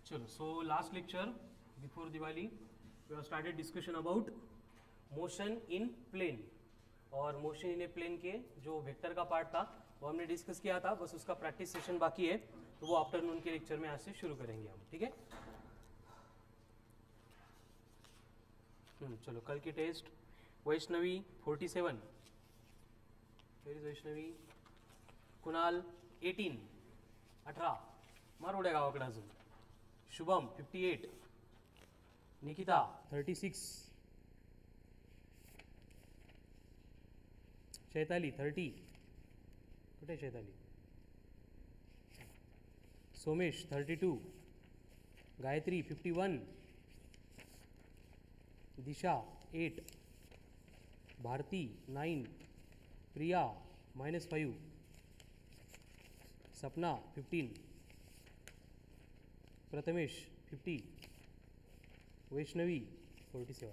चलो, so last lecture before Diwali we have started discussion about motion in plane और motion in a plane के जो vector का part था वो हमने डिस्कस किया था, बस उसका प्रैक्टिस सेशन बाकी है, तो वो आफ्टरनून के लेक्चर में आज से शुरू करेंगे हम, ठीक है। चलो, कल की test Vaishnavi 47, where is Vaishnavi, Kunal 18 मारोड्या गावाकडे अजून, शुभम 58, निकिता 36, चैताली 30, कुठे चैताली, सोमेश 32, गायत्री 51, दिशा 8, भारती 9, प्रिया -5, सपना 15, प्रथमेश 50, वैष्णवी 47।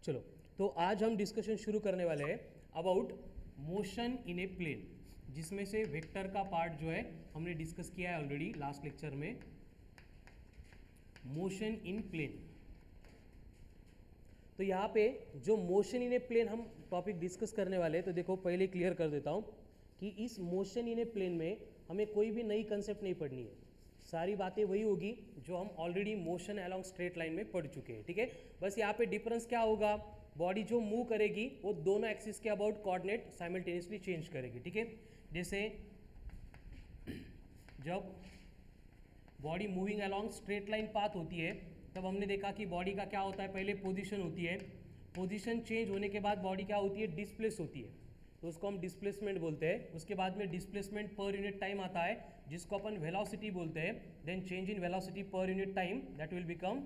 चलो, तो आज हम डिस्कशन शुरू करने वाले हैं about motion in a plane, जिसमें से वेक्टर का पार्ट जो है हमने डिस्कस किया है ऑलरेडी लास्ट लेक्चर में, मोशन इन प्लेन। तो यहाँ पे जो मोशन इन ए प्लेन हम टॉपिक डिस्कस करने वाले हैं, तो देखो पहले क्लियर कर देता हूँ कि इस मोशन इन ए प्लेन में हमें कोई भी नई कंसेप्ट नहीं पढ़नी है, सारी बातें वही होगी जो हम already motion along straight line में पढ़ चुके हैं, ठीक है। बस यहाँ पे डिफरेंस क्या होगा, बॉडी जो मूव करेगी वो दोनों एक्सिस के अबाउट कोऑर्डिनेट साइमल्टेनियसली चेंज करेगी, ठीक है। जैसे जब body moving along straight line path होती है तब हमने देखा कि बॉडी का क्या होता है, पहले पोजीशन होती है, पोजीशन चेंज होने के बाद बॉडी क्या होती है, डिस्प्लेस होती है, तो उसको हम डिस्प्लेसमेंट बोलते हैं। उसके बाद में डिस्प्लेसमेंट पर यूनिट टाइम आता है जिसको अपन वेलोसिटी बोलते हैं, then change in velocity per unit time that will become.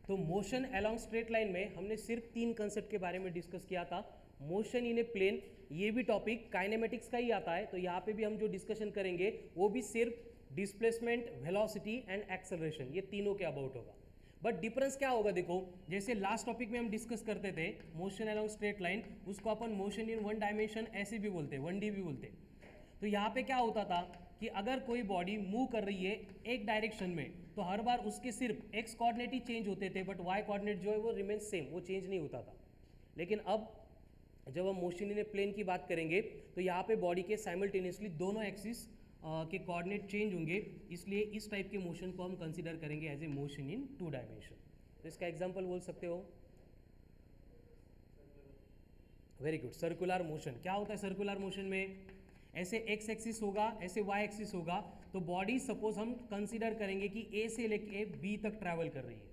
तो मोशन अलोंग स्ट्रेट लाइन में हमने सिर्फ 3 कंसेप्ट के बारे में डिस्कस किया था। मोशन इन ए प्लेन, ये भी टॉपिक काइनेमेटिक्स का ही आता है, तो यहाँ पे भी हम जो डिस्कशन करेंगे वो भी सिर्फ डिस्प्लेसमेंट, वेलोसिटी एंड एक्सेलरेशन, ये तीनों के अबाउट होगा। बट डिफरेंस क्या होगा, देखो जैसे लास्ट टॉपिक में हम डिस्कस करते थे मोशन अलोंग स्ट्रेट लाइन, उसको अपन मोशन इन वन डायमेंशन ऐसे भी बोलते हैं, 1D भी बोलते हैं। तो यहाँ पे क्या होता था कि अगर कोई बॉडी मूव कर रही है एक डायरेक्शन में, तो हर बार उसके सिर्फ एक्स कोऑर्डिनेट ही चेंज होते थे, बट वाई कोऑर्डिनेट जो है वो रिमेन सेम, वो चेंज नहीं होता था। लेकिन अब जब हम मोशन इन ए प्लेन की बात करेंगे तो यहाँ पे बॉडी के साइमल्टेनियसली दोनों एक्सिस के कोऑर्डिनेट चेंज होंगे, इसलिए इस टाइप के मोशन को हम कंसीडर करेंगे as a motion in 2 dimension. तो इसका एग्जांपल बोल सकते हो, वेरी गुड, सर्कुलर मोशन। क्या होता है सर्कुलर मोशन में, ऐसे एक्स एक्सिस होगा, ऐसे वाई एक्सिस होगा, तो बॉडी सपोज हम कंसीडर करेंगे कि ए से लेके बी तक ट्रैवल कर रही है।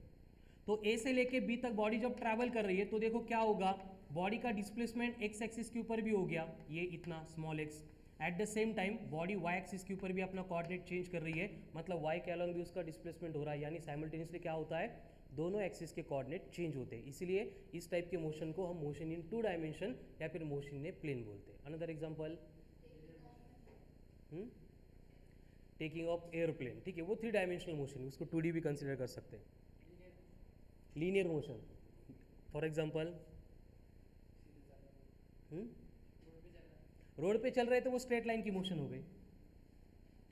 तो ए से लेके बी तक बॉडी जब ट्रैवल कर रही है तो देखो क्या होगा, बॉडी का डिस्प्लेसमेंट एक्स एक्सिस के ऊपर भी हो गया, ये इतना small x. At the same time body y axis के ऊपर भी अपना कोऑर्डिनेट चेंज कर रही है, मतलब वाई के अलॉन्ग भी उसका डिस्प्लेसमेंट हो रहा है, यानी साइमल्टेनियसली क्या होता है, दोनों एक्सिस के कोऑर्डिनेट चेंज होते हैं। इसीलिए इस टाइप के मोशन को हम मोशन इन 2 डायमेंशन या फिर मोशन इन ए प्लेन बोलते हैं। Another example, taking of airplane, ठीक है, वो 3 डायमेंशनल मोशन है, उसको 2D भी कंसिडर कर सकते हैं। Linear motion, for example road पे चल रहे तो वो स्ट्रेट लाइन की मोशन हो गई,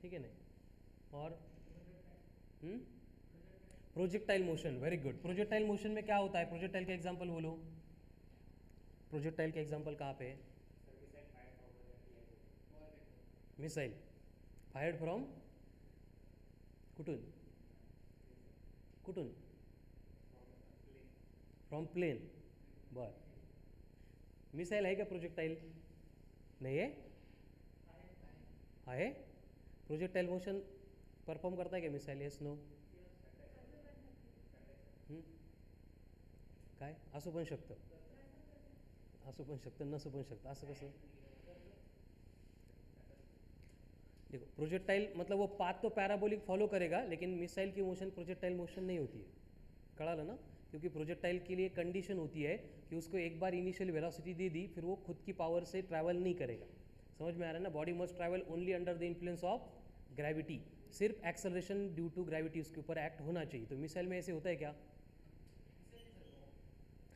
ठीक है ना। और projectile motion, very good. Projectile motion में क्या होता है, प्रोजेक्टाइल का एग्जांपल बोलो, प्रोजेक्टाइल का एग्जांपल कहाँ पे है, मिसाइल फायर्ड फ्रॉम कुठून, कुठून, फ्रॉम प्लेन, बर। मिसाइल आहे का प्रोजेक्टाइल, नहीं है, आहे प्रोजेक्टाइल मोशन परफॉर्म करता है क्या मिसाइल, येस नो, काय असू पण शकतं, असू पण शकतं, नसू पण शकतं, असं कसं, देखो प्रोजेक्टाइल मतलब वो पाथ तो पैराबोलिक फॉलो करेगा, लेकिन मिसाइल की मोशन प्रोजेक्टाइल मोशन नहीं होती है, कळालं ना। क्योंकि प्रोजेक्टाइल के लिए कंडीशन होती है कि उसको एक बार इनिशियल वेलोसिटी दे दी, फिर वो खुद की पावर से ट्रैवल नहीं करेगा, समझ में आ रहा है ना। Body must travel only under the influence of gravity, सिर्फ एक्सेलरेशन ड्यू टू ग्रेविटी उसके ऊपर एक्ट होना चाहिए। तो मिसाइल में ऐसे होता है क्या,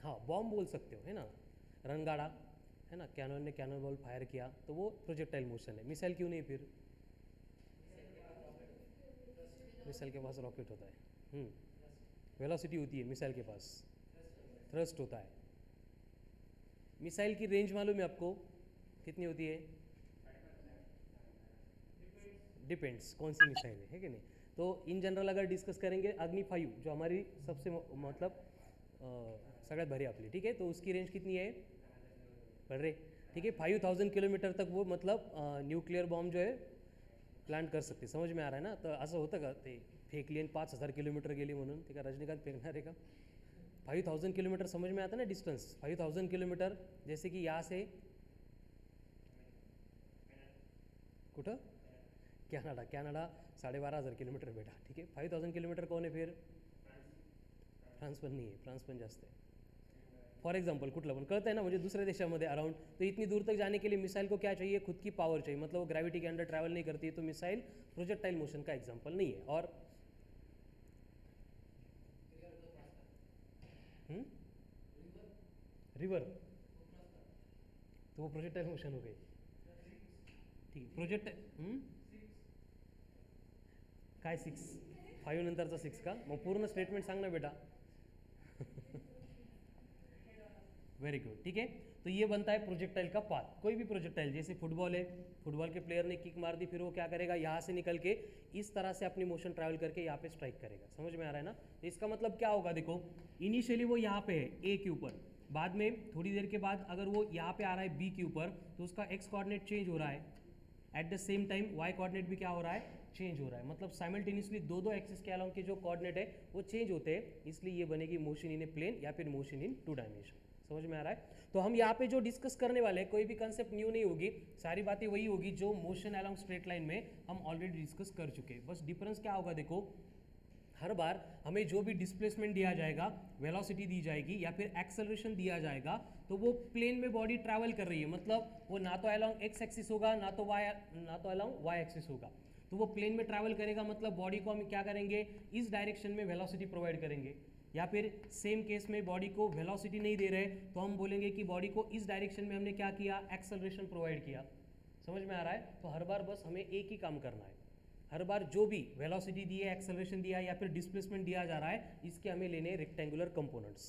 हाँ बॉम्ब बोल सकते हो, है ना, रनगाड़ा, है ना, कैनन ने कैनन बॉल फायर किया तो वो प्रोजेक्टाइल मोशन है। मिसाइल क्यों नहीं? फिर मिसाइल के पास रॉकेट होता है, वेलोसिटी होती है मिसाइल के पास, थ्रस्ट होता है। मिसाइल की रेंज मालूम है आपको कितनी होती है? डिपेंड्स कौन सी मिसाइल है कि नहीं। तो इन जनरल अगर डिस्कस करेंगे, अग्नि 5 जो हमारी सबसे मतलब सगळ्यात भारी आपली, ठीक है, तो उसकी रेंज कितनी है? बढ़ रहे, ठीक है, 5000 किलोमीटर तक वो मतलब न्यूक्लियर बॉम्ब जो है प्लांट कर सकते। समझ में आ रहा है ना? तर असं होतं का ते फेकली आणि 5000 किलोमीटर गेली म्हणून ते का रजनीकांत फेकणार आहे का? 5000 किलोमीटर समझ में आता है ना डिस्टेंस, 5000 किलोमीटर, जैसे कि यहाँ से कुठं? कॅनडा, कॅनडा 12,500 किलोमीटर बेटा, ठीक है। 5000 किलोमीटर कौन है फिर? फ्रांस पण नहीं है, फ्रांस पण जास्त है। फॉर एग्जाम्पल कुठलं पण कळतं है ना, म्हणजे दुसऱ्या देशामध्ये अराउंड, तो इतनी दूर तक जाने के लिए मिसाइल को क्या चाहिए? खुद की पावर चाहिए, मतलब वो ग्रेविटी के अंडर ट्रैवल नहीं करती है, तो मिसाइल प्रोजेक्टाइल मोशन का एग्जाम्पल नहीं है। और रिवर, तो वो प्रोजेक्टाइल मोशन हो गई, ठीक है। प्रोजेक्ट काय 6? 5 नंतरचा 6 का? मग पूर्ण स्टेटमेंट सांग ना बेटा। वेरी गुड, ठीक है। तो ये बनता है प्रोजेक्टाइल का पाथ। कोई भी प्रोजेक्टाइल, जैसे फुटबॉल है, फुटबॉल के प्लेयर ने किक मार दी, फिर वो क्या करेगा? यहाँ से निकल के इस तरह से अपनी मोशन ट्रैवल करके यहाँ पे स्ट्राइक करेगा। समझ में आ रहा है ना? तो इसका मतलब क्या होगा? देखो, इनिशियली वो यहाँ पे है ए के ऊपर, बाद में थोड़ी देर के बाद अगर वो यहाँ पे आ रहा है बी के ऊपर, तो उसका एक्स कोऑर्डिनेट चेंज हो रहा है। At the same time y coordinate भी क्या हो रहा है? चेंज हो रहा है। मतलब साइमल्टेनियसली दो एक्सिस के अलोंग के जो कोऑर्डिनेट है वो चेंज होते हैं, इसलिए ये बनेगी मोशन इन ए प्लेन या फिर मोशन इन 2 डायमेंशन। समझ में आ रहा है? तो हम यहाँ पे जो डिस्कस करने वाले हैं, कोई भी कंसेप्ट न्यू नहीं होगी, सारी बातें वही होगी जो मोशन अलोंग स्ट्रेट लाइन में हम ऑलरेडी डिस्कस कर चुके हैं। बस डिफरेंस क्या होगा? देखो, हर बार हमें जो भी डिस्प्लेसमेंट दिया जाएगा, वेलोसिटी दी जाएगी या फिर एक्सेलरेशन दिया जाएगा, तो वो प्लेन में बॉडी ट्रैवल कर रही है, मतलब वो ना तो अलोंग एक्स एक्सिस होगा, ना तो अलोंग वाई एक्सिस होगा। तो वो प्लेन में ट्रैवल करेगा, मतलब बॉडी को हम क्या करेंगे? इस डायरेक्शन में वेलोसिटी प्रोवाइड करेंगे। या फिर सेम केस में बॉडी को वेलोसिटी नहीं दे रहे, तो हम बोलेंगे कि बॉडी को इस डायरेक्शन में हमने क्या किया? एक्सेलरेशन प्रोवाइड किया। समझ में आ रहा है? तो हर बार बस हमें एक ही काम करना है। हर बार जो भी वेलोसिटी दी है, एक्सेलरेशन दिया है या फिर डिस्प्लेसमेंट दिया जा रहा है, इसके हमें लेने रेक्टेंगुलर कंपोनेंट्स,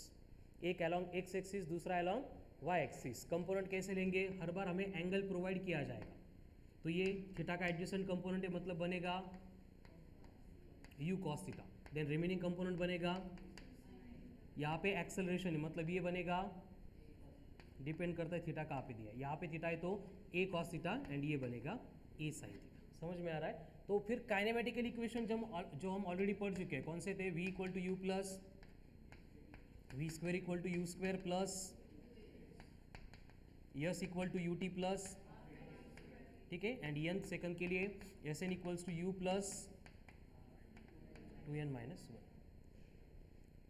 एक अलोंग एक्स एक्सिस, दूसरा अलोंग वाई एक्सिस। कंपोनेंट कैसे लेंगे? हर बार हमें एंगल प्रोवाइड किया जाएगा। तो ये थीटा का एडजेसेंट कंपोनेंट है, मतलब बनेगा u cos theta. Then remaining component बनेगा, यहाँ पे एक्सेलरेशन है, मतलब ये बनेगा, डिपेंड करता है थीटा कहाँ पे दिया है। यहाँ पे थीटा है तो ए कॉस थीटा, एंड ये बनेगा ए साइन थीटा। समझ में आ रहा है? तो फिर काइनेमेटिकल इक्वेशन जो हम ऑलरेडी पढ़ चुके हैं, कौन से थे? v equal to u plus v square equal to u square plus s equal to u t plus, ठीक है, एंड एन सेकंड के लिए s n equals to u plus 2n minus 1,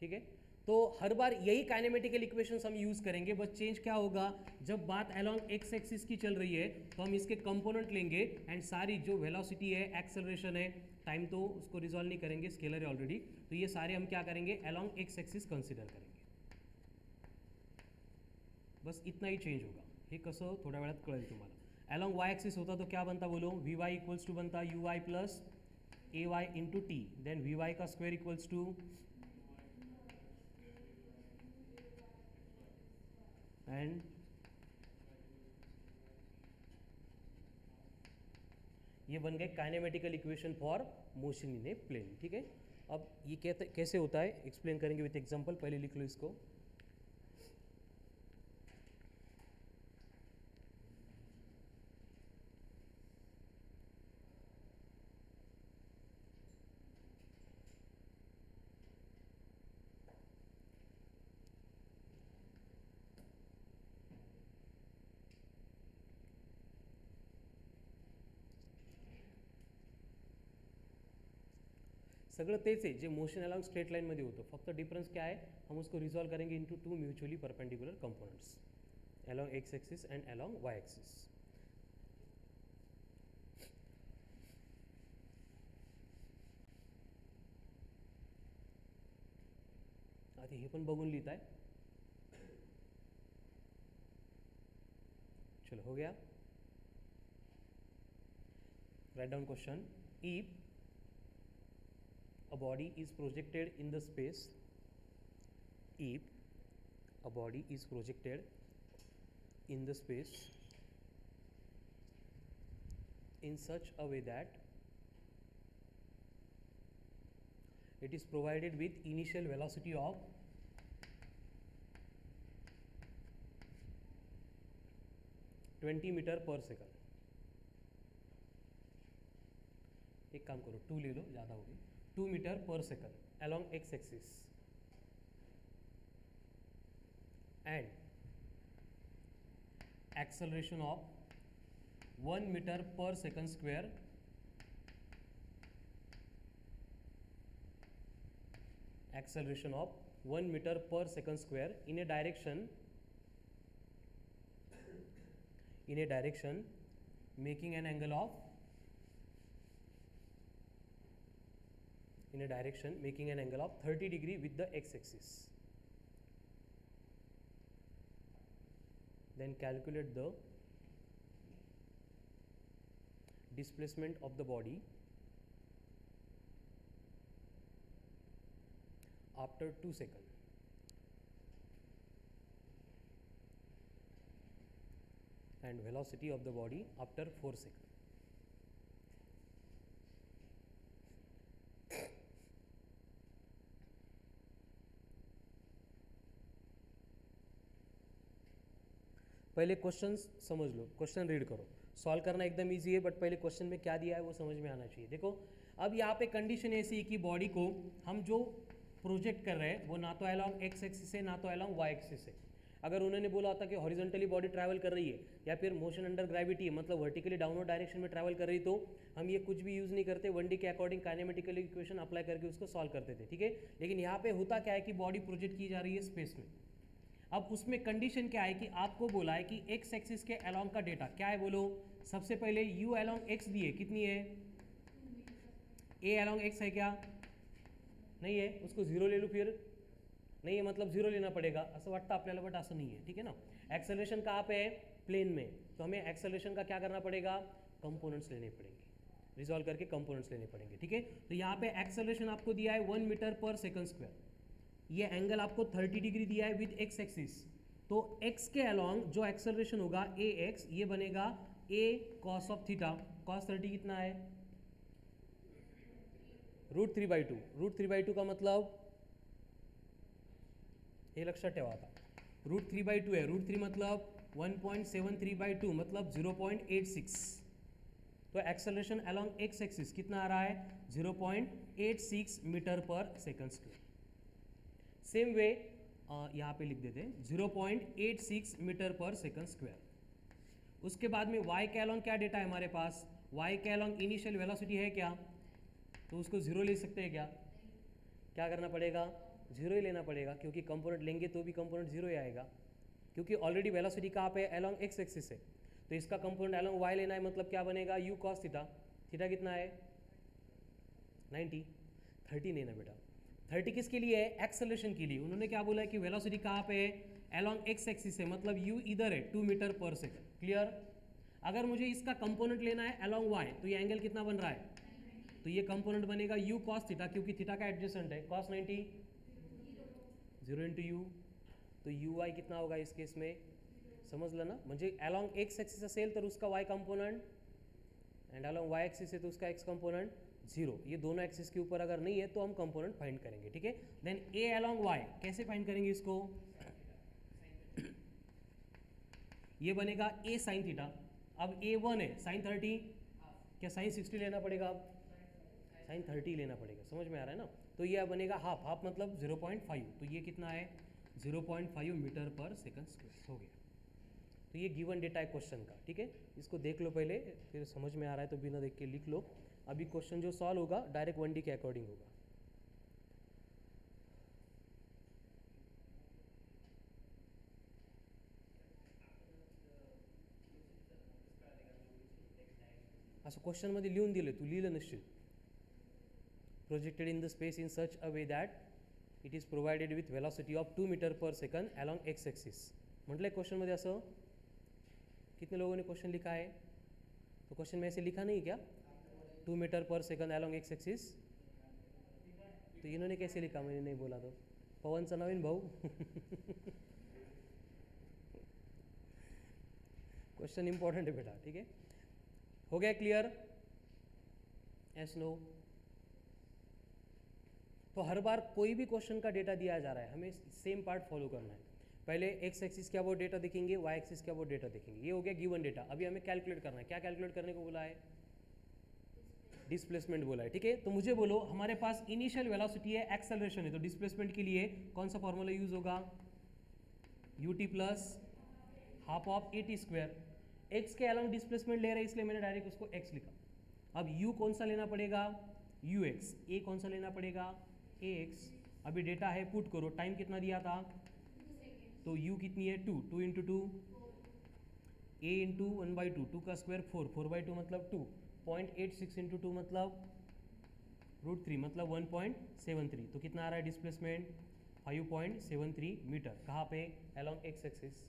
ठीक है। तो हर बार यही काइनेमेटिकल इक्वेशंस हम use करेंगे, बस चेंज क्या होगा? जब बात अलोंग एक्स एक्सिस की चल रही है तो हम इसके कंपोनेंट लेंगे, एंड सारी जो वेलोसिटी है, एक्सेलरेशन है, टाइम तो उसको रिजॉल्व नहीं करेंगे, स्केलर है ऑलरेडी, तो ये सारे हम क्या करेंगे? अलोंग एक्स एक्सिस कंसिडर करेंगे। बस इतना ही चेंज होगा। हे कसं थोड्या वेळात कळेल तुम्हाला। अलोंग वाई एक्सिस होता तो क्या बनता? बोलो, वी वाई इक्वल्स टू बनता यू वाई प्लस ए Y into t, then v y का स्क्वायर इक्वल्स टू एंड ये बन गए kinematical equation for motion in a plane, ठीक है। अब ये कैसे होता है एक्सप्लेन करेंगे विथ एग्जांपल। पहले लिख लो इसको। सगळं तेच आहे जे मोशन अलॉन्ग स्ट्रेट लाईनमध्ये होतं, फक्त डिफरन्स क्या है? हम उसको रिजॉल्व करेंगे into 2 mutually perpendicular components along x axis and along y axis. आता हे पण बघून लिहित आहे। चलो हो गया. Write down question. If a body is projected in the space, if a body is projected in the space in such a way that it is provided with initial velocity of 20 metre per second. एक काम करो 2 ले लो, ज़्यादा होगी. 2 metre per second along x axis and acceleration of 1 meter per second square acceleration of 1 meter per second square in a direction making an angle of 30 degree with the x-axis. Then calculate the displacement of the body after 2 seconds. And velocity of the body after 4 seconds. पहले question समझ लो, question read करो. Solve करना एकदम easy है, but पहले question में क्या दिया है वो समझ में आना चाहिए. देखो अब यहाँ पे कंडीशन ऐसी कि बॉडी को हम जो प्रोजेक्ट कर रहे हैं वो ना तो अलोंग एक्स एक्सिस है ना तो अलोंग वाई एक्सिस है. अगर उन्होंने बोला होता कि हॉरिजॉन्टली बॉडी ट्रैवल कर रही है या फिर मोशन अंडर ग्रेविटी है, मतलब वर्टिकली डाउनवर्ड डायरेक्शन में ट्रैवल कर रही, तो हम ये कुछ भी यूज़ नहीं करते, 1D के अकॉर्डिंग काइनेमेटिकल इक्वेशन अप्लाई करके उसको सॉल्व करते थे. ठीक है, लेकिन यहाँ पे होता क्या है कि बॉडी प्रोजेक्ट की जा रही है स्पेस में. अब उसमें कंडीशन क्या है कि आपको बोला है कि एक्स एक्सिस के अलोंग का डेटा क्या है, बोलो. सबसे पहले यू अलोंग एक्स दी है, कितनी है, ए अलोंग एक्स है क्या, नहीं है, उसको 0 ले लो. फिर नहीं है मतलब 0 लेना पड़ेगा असं वाटतं आपल्याला, बट असं नहीं है. ठीक है ना. एक्सेलरेशन कहाँ पे है, प्लेन में, तो हमें एक्सेलरेशन का क्या करना पड़ेगा, कंपोनेंट्स लेने पड़ेंगे, रिजॉल्व करके कंपोनेंट्स लेने पड़ेंगे. ठीक है, तो यहाँ पे एक्सेलरेशन आपको दिया है 1 मीटर पर सेकंड स्क्वायर. ये एंगल आपको 30 डिग्री दिया है विद एक्स एक्सिस. तो एक्स के अलोंग जो एक्सेलरेशन होगा ए एक्स, ये बनेगा ए कॉस ऑफ थीटा. कॉस 30 कितना है, √3/2. √3/2 का मतलब हे लक्षात ठेवा आता, √3/2 है. √3 मतलब 1.73/2 मतलब 0.86. तो एक्सेलरेशन अलोंग एक्स एक्सिस कितना आ रहा है, 0.86 metre per second square. Same way यहाँ पे लिख देते हैं 0.86 मीटर पर सेकंड स्क्वायर. उसके बाद में y के अलोंग क्या डेटा है हमारे पास, y के अलोंग इनिशियल वेलोसिटी है क्या, तो उसको 0 ले सकते हैं क्या, क्या करना पड़ेगा, 0 ही लेना पड़ेगा, क्योंकि कंपोनेंट लेंगे तो भी कंपोनेंट 0 ही आएगा, क्योंकि ऑलरेडी वेलोसिटी कहाँ पे अलोंग एक्स एक्सिस है. तो इसका कंपोनेंट अलोंग y लेना है, मतलब क्या बनेगा, u cos थीटा. थीटा कितना है 90. 30 नहीं ना बेटा, 30 किसके लिए है, एक्सेलरेशन के लिए. उन्होंने क्या बोला है कि वेलोसिटी कहाँ पे है, अलोंग एक्स एक्सिस है, मतलब u इधर है 2 मीटर पर सेकंड. क्लियर. अगर मुझे इसका कंपोनेंट लेना है अलोंग y, तो ये एंगल कितना बन रहा है, तो ये कंपोनेंट बनेगा u cos थीटा, क्योंकि थीटा का एडजेसेंट है. cos 90 0 इंटू यू, तो यू वाई कितना होगा इस केस में, समजलं ना. म्हणजे अलोंग एक्स एक्सिस असेल तर उसका y component, and along y axis है तो उसका x कंपोनेंट 0. ये दोनों एक्सिस के ऊपर अगर नहीं है तो हम कंपोनेंट फाइंड करेंगे. ठीक है, देन a अलोंग y कैसे फाइंड करेंगे इसको, ये बनेगा a साइन थीटा. अब a1 है साइन 30, क्या साइन 60 लेना पड़ेगा, साइन 30 लेना पड़ेगा. समझ में आ रहा है ना. तो ये बनेगा हाफ, हाफ मतलब 0.5, तो ये कितना है 0.5 मीटर पर सेकंड स्क्वायर हो गया. तो ये गिवन डेटा है क्वेश्चन का. ठीक है, इसको देख लो पहले, फिर समझ में आ रहा है तो बिना देख के लिख लो. अभी क्वेश्चन जो सॉल्व होगा डायरेक्ट 1D के अकॉर्डिंग होगा. असं क्वेश्चनमध्ये लिहून दिलं, तू लिहिलं नसशील. Projected in the space in such a way that it is provided with velocity of 2 metre per second along X axis. म्हटलंय क्वेश्चनमध्ये असं, कितने लोगों ने क्वेश्चन लिखा है? तो क्वेश्चन में ऐसे लिखा नहीं क्या 2 metre per second along x axis? तो इन्होंने कैसे लिखा, मैंने नहीं बोला तो? पवन सा नवीन भाऊ क्वेश्चन इंपॉर्टेंट है बेटा, ठीक है? हो गया क्लियर? Yes no? तो हर बार कोई भी क्वेश्चन का डेटा दिया जा रहा है, हमें सेम पार्ट फॉलो करना है। पहले एक्स एक्सिस क्या वो डेटा देखेंगे, वाई एक्सिस क्या वो डेटा देखेंगे। ये हो गया गिवन डेटा। अभी हमें कैलकुलेट करना है। क्या कैलकुलेट करने को बोला है? डिस्प्लेसमेंट बोला है, ठीक है? तो मुझे बोलो, हमारे पास इनिशियल वेलोसिटी है, एक्सेलरेशन है, तो डिस्प्लेसमेंट के लिए कौन सा फॉर्मूला यूज होगा? ut plus half of A T square. X के अलोंग डिस्प्लेसमेंट ले रहे हैं इसलिए मैंने डायरेक्ट उसको x लिखा। अब u कौन सा लेना पड़ेगा? ux। a कौन सा लेना पड़ेगा? ax। अभी डेटा है, पुट करो। टाइम कितना दिया था? तो u कितनी है? 2, 2 इंटू 2 a इंटू 1/2, 2 का स्क्वायर 4, 4/2 मतलब 2, 0.86 इंटू 2 मतलब √3 मतलब 1.73। तो कितना आ रहा है डिस्प्लेसमेंट? 5.73 मीटर। कहाँ पे? Along x axis.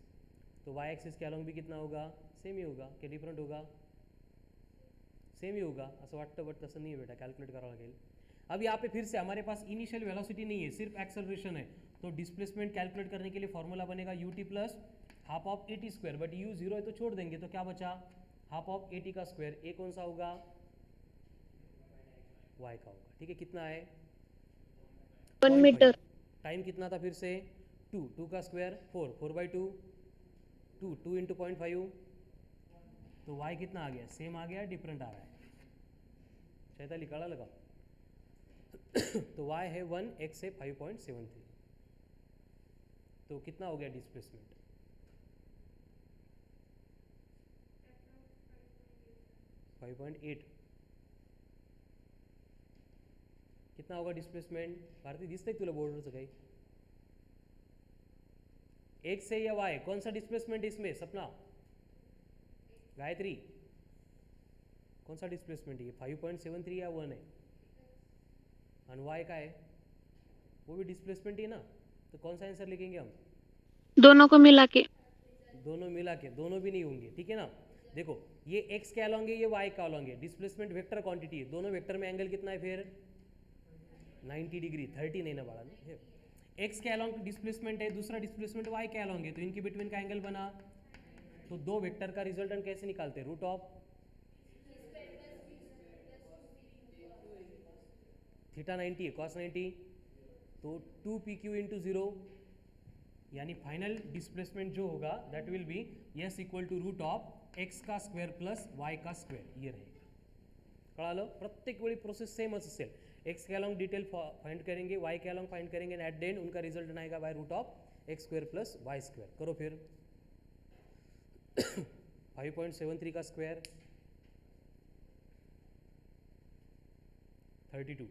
तो वाई एक्सिस के अलोंग भी कितना होगा? सेम ही होगा। क्या डिफरेंट होगा? सेम ही होगा असं वाटतं, बट तसं नहीं है बेटा, कैलकुलेट करावं लागेल। अब यहाँ पे फिर से हमारे पास इनिशियल वेलोसिटी नहीं है, सिर्फ एक्सेलरेशन है। तो डिस्प्लेसमेंट कैलकुलेट करने के लिए फॉर्मूला बनेगा ut plus half of A T square, but u 0 है तो छोड़ देंगे, तो क्या बचा? हाफ ऑफ ए टी का स्क्वायर। ए कौन सा होगा? y का होगा, ठीक है? कितना है? 1 मीटर। टाइम कितना था फिर से? 2, 2 का स्क्वायर 4, 4/2, 2, 2 इंटू 0.5, तो y कितना आ गया? सेम आ गया, डिफरेंट आ रहा है? चैताली कड़ा लगा? तो y है 1, x है 5.73। तो कितना हो गया डिस्प्लेसमेंट? 5.8। कितना होगा डिस्प्लेसमेंट? भारती दिसतंय तुला बोर्डवरचं काही? x है या y? कौन सा डिस्प्लेसमेंट इसमें? सपना, गायत्री, कौन सा डिस्प्लेसमेंट है? 5.73 या 1 है? और y का है वो भी डिस्प्लेसमेंट ही ना, तो कौन सा आंसर लिखेंगे हम? दोनों को मिला के। दोनों मिला के? दोनों भी नहीं होंगे, ठीक है ना? देखो, ये x के अलोंग है, ये y का अलोंग है। डिस्प्लेसमेंट वेक्टर क्वांटिटी है, दोनों वेक्टर में एंगल कितना है फिर? 90 डिग्री। 30 नहीं ना बाड़ा, x के अलोंग डिस्प्लेसमेंट है, दूसरा डिस्प्लेसमेंट y के अलोंग है, तो इनके बिटवीन का एंगल बना। तो दो वेक्टर का रिजल्टेंट कैसे निकालते हैं? रूट ऑफ थीटा 90 है, कॉस 90, तो 2pq इंटू 0, यानी फाइनल डिस्प्लेसमेंट जो होगा that will be s equal to root of x का स्क्वेअर प्लस वाय का स्क्वेअर। ये रहेगा, कळालं? प्रत्येक वेळी प्रोसेस सेमच असेल। एक्स के अलोंग डिटेल फाइंड करेंगे, वाई के अलोंग फाइंड करेंगे, एंड एट द एंड उनका रिजल्ट आएगा by root of x square plus y square. करो फिर 5.73 का स्क्वायर 32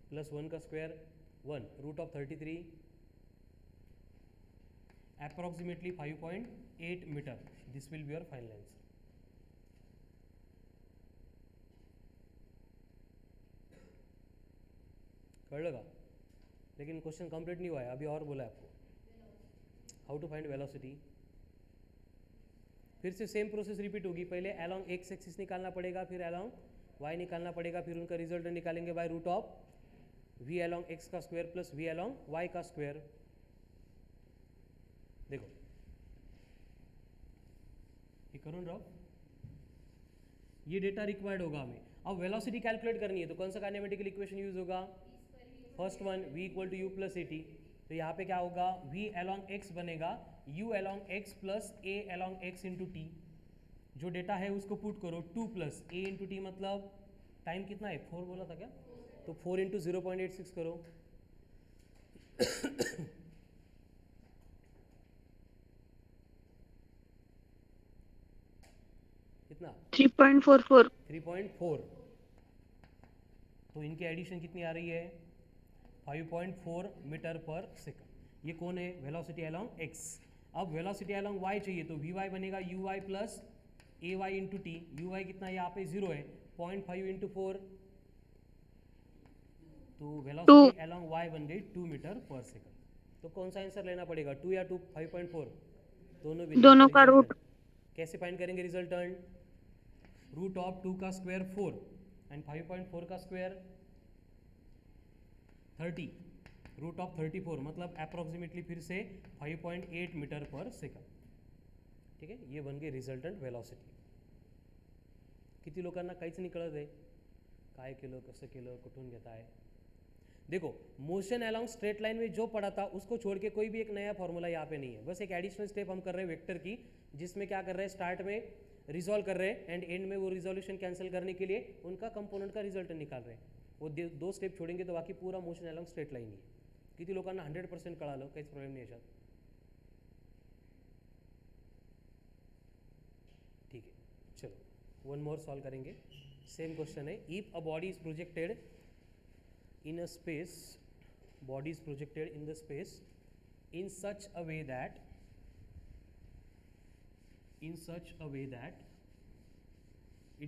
प्लस 1 का square 1, root of 33, approximately 5.8 metre. This will be your final answer. कळलं का? लेकिन क्वेश्चन कंप्लीट नहीं हुआ है, अभी और बोला है आपको हाउ टू फाइंड वेलोसिटी। फिर से सेम प्रोसेस रिपीट होगी। पहले अलोंग एक्स एक्सिस निकालना पड़ेगा, फिर अलोंग वाई निकालना पड़ेगा, फिर उनका रिजल्ट निकालेंगे by root of V along X का square plus V along Y का स्क्वायर। देखो ये करूँ राव, ये डेटा रिक्वायर्ड होगा हमें। अब वेलोसिटी कैलकुलेट करनी है तो कौन सा काइनेमेटिकल इक्वेशन यूज होगा? First one, v equal to u plus a t. तो यहाँ पे क्या होगा? v अलोंग x बनेगा u along x plus a along x into t. जो डेटा है उसको पुट करो, 2 प्लस a इंटू टी मतलब टाइम कितना है? 4 बोला था क्या? तो 4 इंटू 0.86 करो कितना? 3.44। 3.4। तो इनकी एडिशन कितनी आ रही है? 5.4 मीटर पर सेकंड। ये कौन है? Velocity along x। अब वेलोसिटी अलोंग y चाहिए तो vy बनेगा uy plus ay into T. uy कितना है? यहाँ पे 0 है, 0.5 इंटू 4, तो वेलोसिटी अलोंग y बन गई 2 मीटर पर सेकंड। तो कौन सा आंसर लेना पड़ेगा? 2 या 2? 5.4 दोनों भी नहीं। दोनों का रूट। कैसे फाइंड करेंगे रिजल्टेंट? रूट ऑफ 2 का स्क्वायर 4 एंड 5.4 का स्क्वायर 30, रूट ऑफ 34 मतलब अप्रॉक्सीमेटली फिर से 5.8 मीटर पर सेकंड. ठीक आहे, ये बन गए रिझल्टंट वेलॉसिटी. किती लोकांना काहीच नाही कळत आहे काय केलं कसं केलं कुठून घेत आहे. देखो मोशन अलॉन्ग स्ट्रेट लाइन में जो पढ़ा था उसको छोड़ के कोई भी एक नया फॉर्मूला यहाँ पे नहीं है, बस एक एडिशनल स्टेप हम कर रहे हैं वेक्टर की, जिसमें क्या कर रहे हैं स्टार्ट में रिजॉल्व कर रहे हैं एंड एंड में वो रिजोल्यूशन कैंसिल करने के लिए उनका कंपोनेंट का रिजल्ट निकाल रहे हैं. वो 2 स्टेप छोड़ेंगे तो बाकी पूरा मोशन अलॉन्ग स्ट्रेट लाइन ही आहे. किती लोकांना 100% कळालं, काहीच प्रॉब्लेम नाही याच्यात. ठीक है, चलो वन मोर सॉल्व करेंगे. सेम क्वेश्चन है. If a body is projected in a space, body is projected in the space in such a way that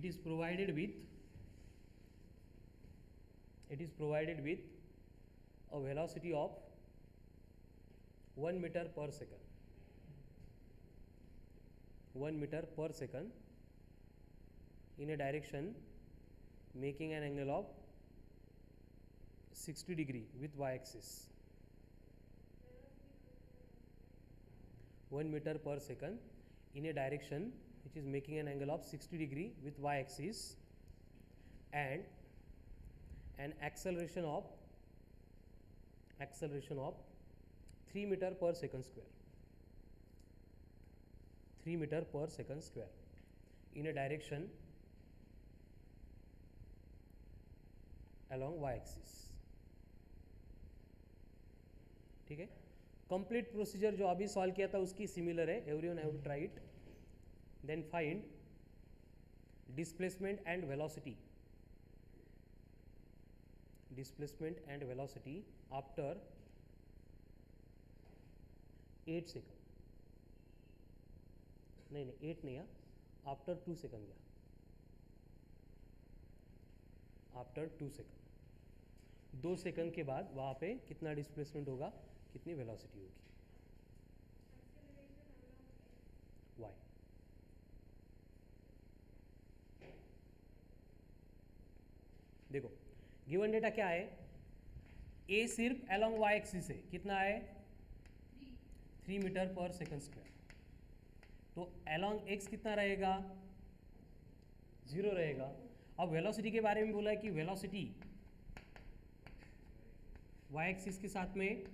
it is provided with a velocity of 1 meter per second, 1 meter per second in a direction making an angle of 60 degree with y-axis. 1 meter per second in a direction which is making an angle of 60 degree with y-axis and an acceleration of 3 meter per second square. 3 meter per second square in a direction along y-axis. ठीक है, complete procedure जो अभी solve किया था उसकी similar है. Everyone have to try it. Then find displacement and velocity after 8 second. नहीं 8 नहीं, आफ्टर 2 सेकंड गया. आफ्टर 2 सेकंड, 2 सेकंड के बाद वहाँ पे कितना डिस्प्लेसमेंट होगा, कितनी वेलोसिटी होगी. y. देखो गिवन डेटा क्या है, a सिर्फ अलोंग y एक्सिस है, कितना है 3 मीटर पर सेकंड स्क्वायर. तो अलोंग x कितना रहेगा, 0 रहेगा. अब वेलोसिटी के बारे में बोला है कि वेलोसिटी y एक्सिस के साथ में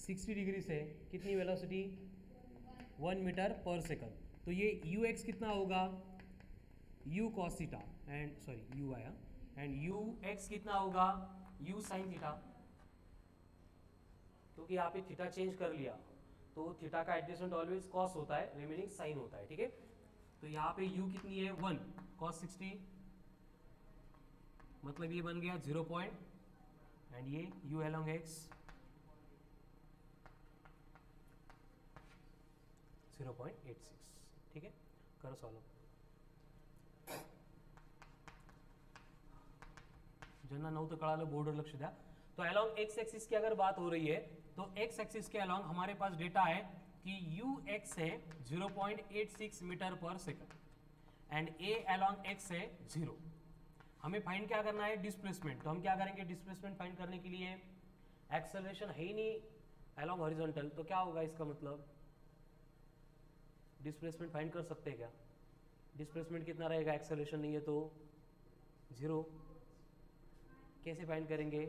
60 डिग्री से कितनी वेलोसिटी 1 मीटर पर सेकंड. तो ये ux कितना होगा, u cos theta and sorry u आया एंड ux कितना होगा u sin थीटा, क्योंकि यहाँ पे थीटा चेंज कर लिया तो थीटा का एडजेसेंट ऑलवेज cos होता है, रिमेनिंग साइन होता है. ठीक है, तो यहाँ पे u कितनी है 1 cos 60, मतलब ये बन गया 0 पॉइंट एंड ये u along x 0.86. ठीक है, करो सॉल्व. ज्यांना नव्हतं कळालं बोर्डवर लक्ष द्या. तो अलॉन्ग एक्स एक्सिस की अगर बात हो रही है तो एक्स एक्सिस के अलॉन्ग हमारे पास डेटा है कि ux है 0.86 metre per second and a along x है 0. हमें फाइंड क्या करना है, डिस्प्लेसमेंट. तो हम क्या करेंगे, डिस्प्लेसमेंट फाइंड करने के लिए एक्सेलरेशन है ही नहीं अलॉन्ग हॉरिजॉन्टल, तो क्या होगा इसका मतलब डिस्प्लेसमेंट फाइंड कर सकते हैं क्या. डिस्प्लेसमेंट कितना रहेगा, एक्सेलरेशन नहीं है तो 0. कैसे फाइंड करेंगे,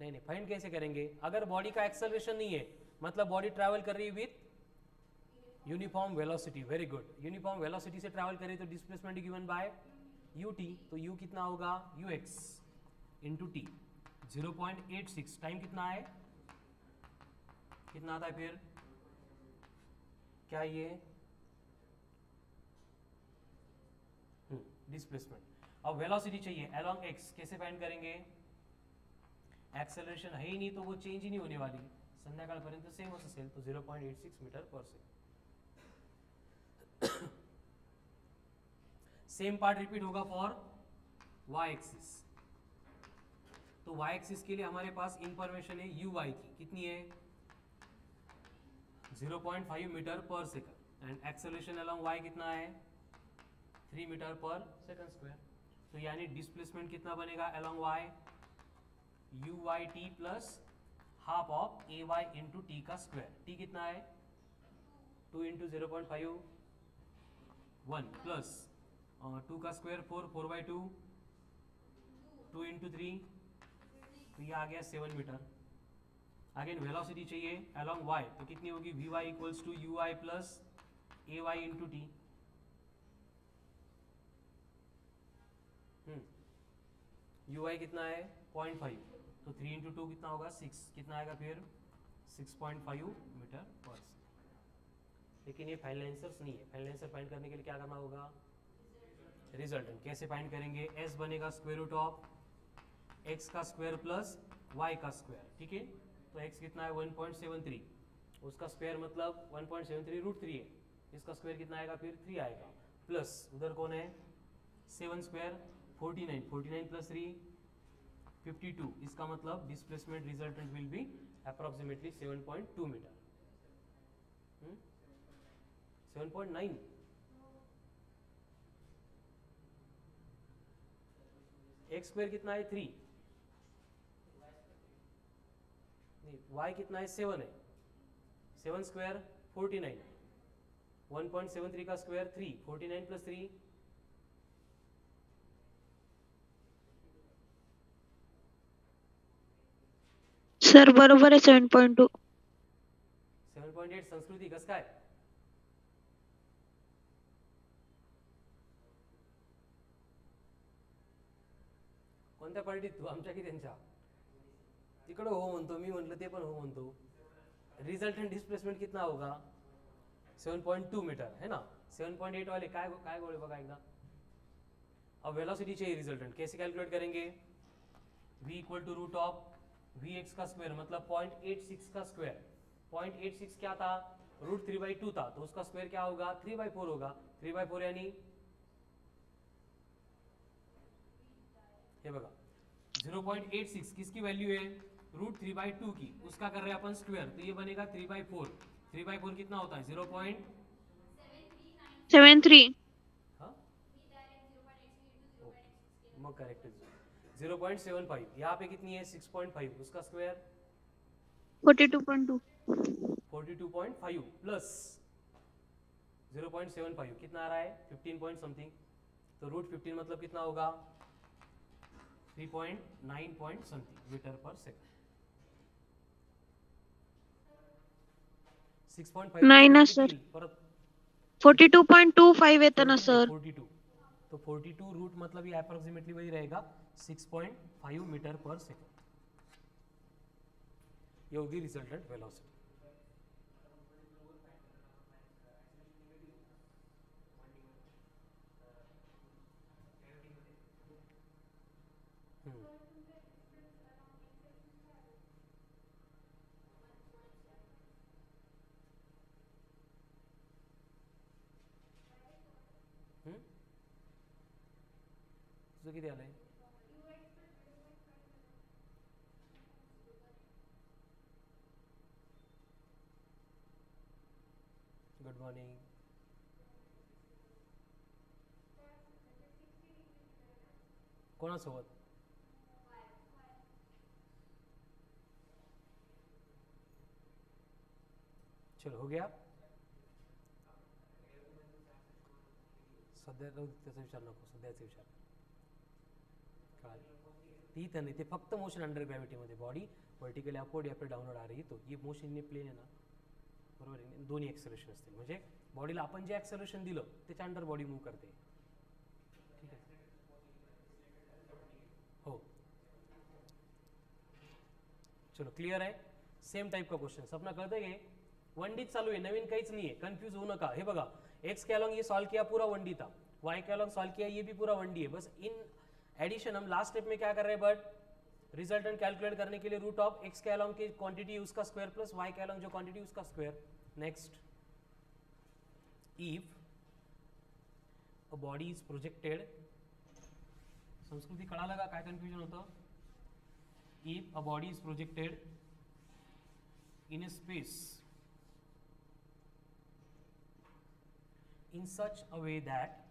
नहीं फाइंड कैसे करेंगे, अगर बॉडी का एक्सेलरेशन नहीं है मतलब बॉडी ट्रैवल कर रही है with uniform velocity. Very good, uniform velocity से ट्रैवल करे तो डिस्प्लेसमेंट गिवन बाय ut. तो u कितना होगा ux इंटू टी 0.86. टाइम कितना है, कितना आता है फिर, क्या ये डिस्प्लेसमेंट. अब वेलोसिटी चाहिए अलोंग x, कैसे फाइंड करेंगे, एक्सेलरेशन है ही नहीं तो वो चेंज ही नहीं होने वाली, संध्याकाळपर्यंत सेम असेल. तो 0.86 metre per second. Same part repeat होगा फॉर y एक्सिस. तो y एक्सिस के लिए हमारे पास इंफॉर्मेशन है uy की, कितनी है 0.5 metre per second. And acceleration along y कितना है 3 मीटर पर सेकंड स्क्वायर। तो यानी डिस्प्लेसमेंट कितना बनेगा along y u y t plus half of a Y into t का स्क्वायर। टी कितना है 2 इंटू 0.5 1 प्लस 2 का स्क्वायर 4 बाई 2 2 इंटू 3 तो ये आ गया 7 मीटर। अगेन वेलोसिटी चाहिए अलोंग y तो कितनी होगी V Y equals to U I plus A Y into T. U I कितना है 0.5 तो 3 इंटू 2 कितना होगा 6 कितना आएगा फिर 6.5 मीटर पर सेकेंड। लेकिन ये फाइनल आंसर्स नहीं है। फाइनल आंसर फाइंड करने के लिए क्या करना होगा रिजल्टेंट। कैसे फाइंड करेंगे s बनेगा स्क्वायर रूट ऑफ x का स्क्वायर प्लस y का स्क्वायर। ठीक है तो x कितना है 1.73 उसका स्क्वायर मतलब 1.73 रूट 3 है। इसका स्क्वायर कितना आएगा फिर 3 आएगा प्लस उधर कौन है 7 स्क्वायर 49 प्लस 3 52 इसका मतलब displacement resultant will be approximately 7.2 metre 7.9 x square कितना है 3 नहीं y कितना है 7 है 7 स्क्वायर 49 1.73 का स्क्वायर 3 49 प्लस 3 सर बरोबर आहे 7.2. 7.8 संस्कृती कसं काय कोणत्या पार्टीत तू आमच्या की त्यांच्या तिकडं हो म्हणतो मी म्हटलं ते पण हो म्हणतो। रिजल्टेंट डिस्प्लेसमेंट कितना होगा 7.2 मीटर है ना। 7.8 वाले काय काय गोळे बघा एकदा। अब वेलोसिटी चाहिए रिजल्टेंट कैसे कैलकुलेट करेंगे v equal to root of vx का स्क्वायर मतलब 0.86 का स्क्वायर 0.86 क्या था रूट 3/2 था तो उसका स्क्वायर क्या होगा 3/4 होगा 3/4 यानी ये बघा 0.86 किसकी वैल्यू है रूट 3/2 की उसका कर रहे हैं अपन स्क्वायर तो ये बनेगा 3/4 3/4 कितना होता है 73. हाँ मग करेक्ट 0.75 यहाँ पे कितनी है 6.5 उसका स्क्वायर 42.2. 42.5 प्लस 0.75 कितना आ रहा है 15 पॉइंट समथिंग तो रूट 15 मतलब कितना होगा 3.9 point something metre per second 6.5 नाही ना सर परत 42.25 येतं ना सर 42 तो 42 रूट मतलब ये अप्रोक्सीमेटली वही रहेगा 6.5 मीटर पर सेकंड। ये होगी रिजल्टेंट वेलोसिटी। तुझं किती आलंय गुड मॉर्निंग कोणासोबत चलो हो गया सध्या त्याचा विचार नको सध्याचा विचार ती तर नाही ते फक्त मोशन अंडर ग्रॅव्हिटीमध्ये बॉडी वर्टिकली अपवर्ड या फिर डाउनवर्ड आ रही तो ये मोशन ने प्लेन आहे ना बरोबर आहे दोन्ही ॲक्सेलरेशन असतील म्हणजे बॉडीला आपण जे ॲक्सेलरेशन दिलं त्याच्या अंडर बॉडी मूव्ह करते ठीक आहे हो चलो क्लियर आहे सेम टाइप का क्वेश्चन सपना कळतंय की 1D चालू आहे नवीन काहीच नाही आहे कन्फ्यूज होऊ नका हे बघा x के अलॉन्ग ये सॉल्व किया पूरा 1D था y के अलॉन्ग सॉल्व किया ये भी पूरा 1D है बस इन एडिशन हम लास्ट स्टेप में क्या कर रहे हैं बट रिजल्टेंट कैलकुलेट करने के लिए रूट ऑफ x के अलॉन्ग की क्वांटिटी उसका स्क्वायर प्लस y के अलॉन्ग जो क्वांटिटी उसका square next if a body is projected संस्कृती कळालं का काय कन्फ्युजन होतं if a body is projected in a space in such a way that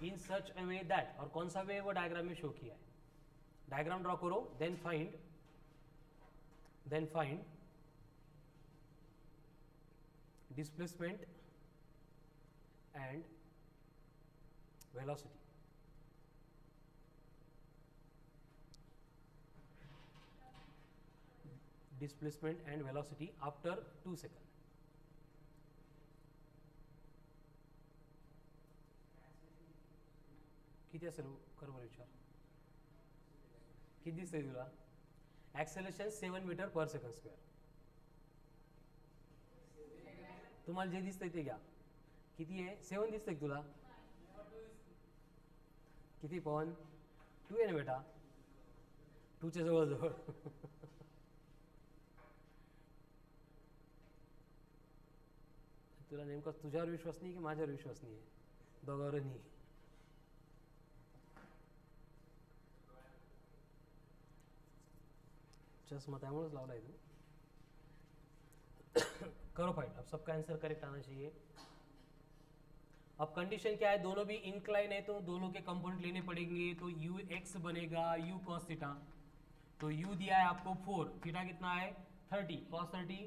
in such a way that, और कौन सा वे वो डायग्राम में शो किया है, डायग्राम ड्रॉ करो, then find displacement and velocity. Displacement and velocity after 2 second. किती असेल कर बरं विचार, किती दिसतंय तुला? Acceleration 7 metre per second square. तुम्हाला जे दिसतंय ते घ्या. किती आहे? 7 दिसतंय तुला? किती पवन? 2 आहे ना बेटा, 2च्या जवळ. तुला नेमका तुझ्यावर विश्वास नाही की माझ्यावर विश्वास नाही आहे? दोघांवर नाही. चश्मा त्यामुळेच लावला है तू. करो फाइंड. अब सबका आंसर करेक्ट आना चाहिए. अब कंडीशन क्या है, दोनों भी इंक्लाइन है तो दोनों के कंपोनेंट लेने पड़ेंगे. तो यू एक्स बनेगा यू कॉस थीटा. तो यू दिया है आपको 4, थीटा कितना है 30, कॉस 30.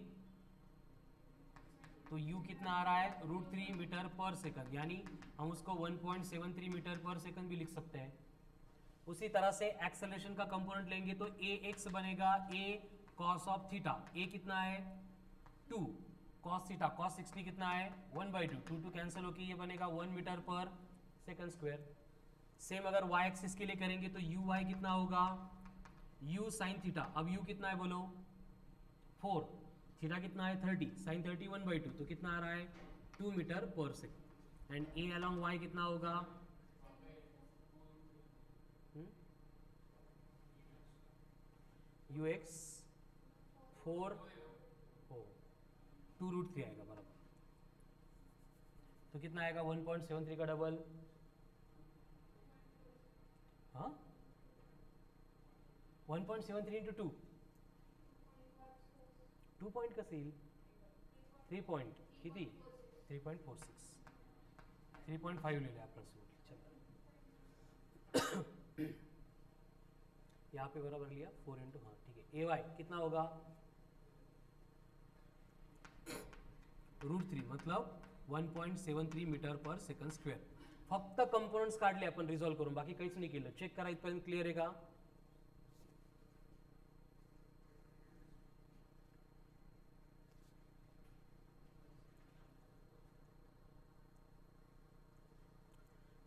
तो यू कितना आ रहा है √3 मीटर पर सेकंड, यानी हम उसको 1.73 मीटर पर सेकंड भी लिख सकते हैं. उसी तरह से एक्सेलरेशन का कंपोनेंट लेंगे तो ए एक्स बनेगा ए कॉस ऑफ थीटा. ए कितना है 2, कॉस थीटा कॉस 60 कितना है 1/2. 2 कैंसिल होकर ये बनेगा 1 metre per second square. Same अगर वाई एक्सिस के लिए करेंगे तो यू वाई कितना होगा यू साइन थीटा. अब यू कितना है बोलो 4, थीटा कितना है 30, साइन 30 1/2, तो कितना आ रहा है 2 metre per second. And a along y कितना होगा यू एक्स 4 2√3 आएगा बराबर. तो कितना आएगा 1.73 का डबल. हाँ 1.73 इंटू 2 पॉइंट कसं येईल 3 पॉइंट किती 3.46 3.5 लिहिले अप्रॉक्सिमेटली. चलो यहाँ पे बराबर लिया 4 इंटू, हाँ ठीक है. ए वाई कितना होगा √3 मतलब 1.73 मीटर पर सेकंड स्क्वेअर. फक्त कंपोनंट्स काढले आपण रिझॉल्व्ह करून, बाकी काहीच नाही केलं. चेक करा इथपर्यंत क्लिअर आहे का?